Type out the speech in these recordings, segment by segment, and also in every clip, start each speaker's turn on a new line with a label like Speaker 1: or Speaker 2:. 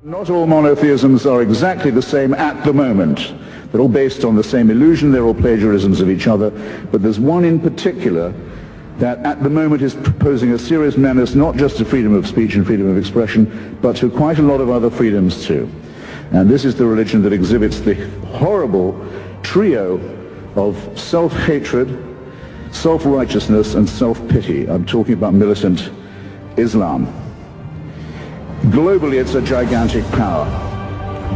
Speaker 1: Not all monotheisms are exactly the same at the moment. They're all based on the same illusion, they're all plagiarisms of each other, but there's one in particular that at the moment is posing a serious menace not just to freedom of speech and freedom of expression, but to quite a lot of other freedoms too. And this is the religion that exhibits the horrible trio of self-hatred, self-righteousness, and self-pity. I'm talking about militant Islam. Globally, it's a gigantic power.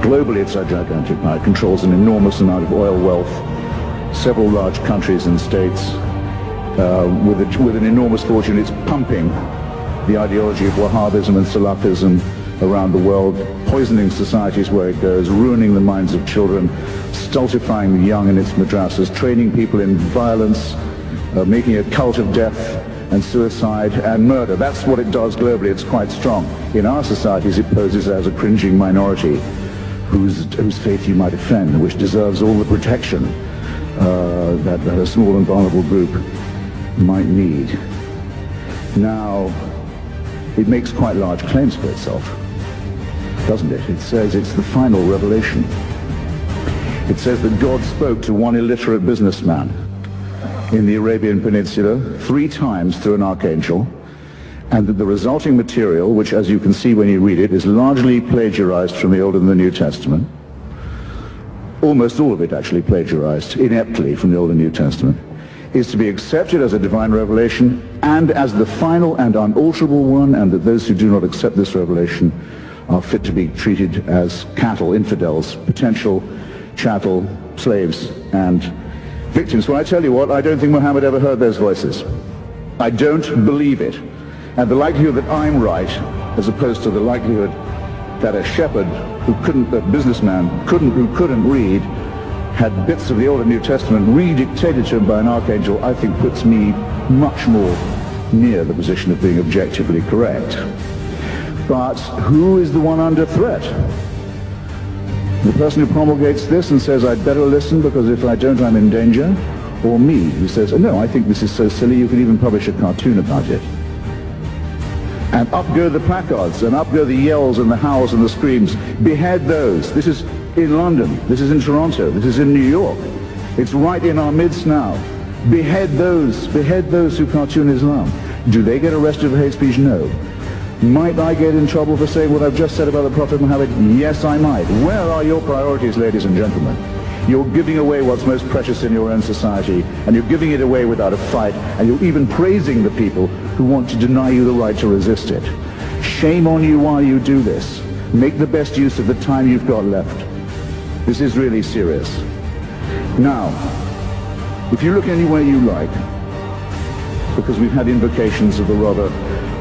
Speaker 1: Globally, it's a gigantic power. It controls an enormous amount of oil wealth, several large countries and states. With an enormous fortune, it's pumping the ideology of Wahhabism and Salafism around the world, poisoning societies where it goes, ruining the minds of children, stultifying the young in its madrasas, training people in violence, making a cult of death and suicide and murder. That's what it does globally. It's quite strong. In our societies, it poses as a cringing minority whose faith you might offend, which deserves all the protection that a small and vulnerable group might need. Now, it makes quite large claims for itself, doesn't it? It says it's the final revelation. It says that God spoke to one illiterate businessman in the Arabian Peninsula 3 times through an archangel, and that the resulting material, which as you can see when you read it, is largely plagiarized from the Old and the New Testament, almost all of it actually plagiarized ineptly from the Old and New Testament, is to be accepted as a divine revelation and as the final and unalterable one, and that those who do not accept this revelation are fit to be treated as cattle, infidels, potential chattel, slaves, and victims. Well, I tell you what, I don't think Muhammad ever heard those voices. I don't believe it. And the likelihood that I'm right, as opposed to the likelihood that a shepherd a businessman who couldn't read, had bits of the Old and New Testament redictated to him by an archangel, I think puts me much more near the position of being objectively correct. But who is the one under threat? The person who promulgates this and says, I'd better listen because if I don't, I'm in danger? Or me, who says, oh, no, I think this is so silly you could even publish a cartoon about it? And up go the placards, and up go the yells and the howls and the screams. Behead those. This is in London, this is in Toronto, this is in New York. It's right in our midst now. Behead those who cartoon Islam. Do they get arrested for hate speech? No. Might I get in trouble for saying what I've just said about the Prophet Muhammad? Yes, I might. Where are your priorities, ladies and gentlemen? You're giving away what's most precious in your own society, and you're giving it away without a fight, and you're even praising the people who want to deny you the right to resist it. Shame on you while you do this. Make the best use of the time you've got left. This is really serious. Now, if you look anywhere you like, because we've had invocations of the rather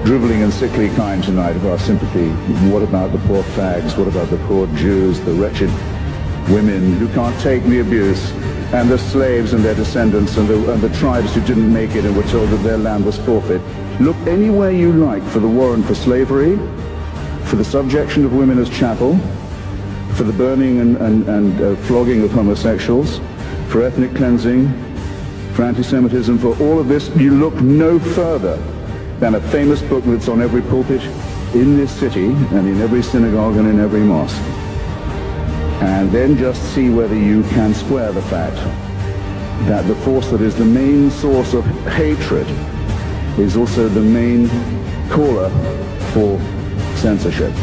Speaker 1: driveling and sickly kind tonight of our sympathy, what about the poor fags, what about the poor Jews, the wretched women who can't take the abuse, and the slaves and their descendants, and the tribes who didn't make it and were told that their land was forfeit. Look anywhere you like for the warrant for slavery, for the subjection of women as chattel, for the burning and flogging of homosexuals, for ethnic cleansing, for anti-Semitism, for all of this. You look no further than a famous book that's on every pulpit in this city and in every synagogue and in every mosque. And then just see whether you can square the fact that the force that is the main source of hatred is also the main caller for censorship.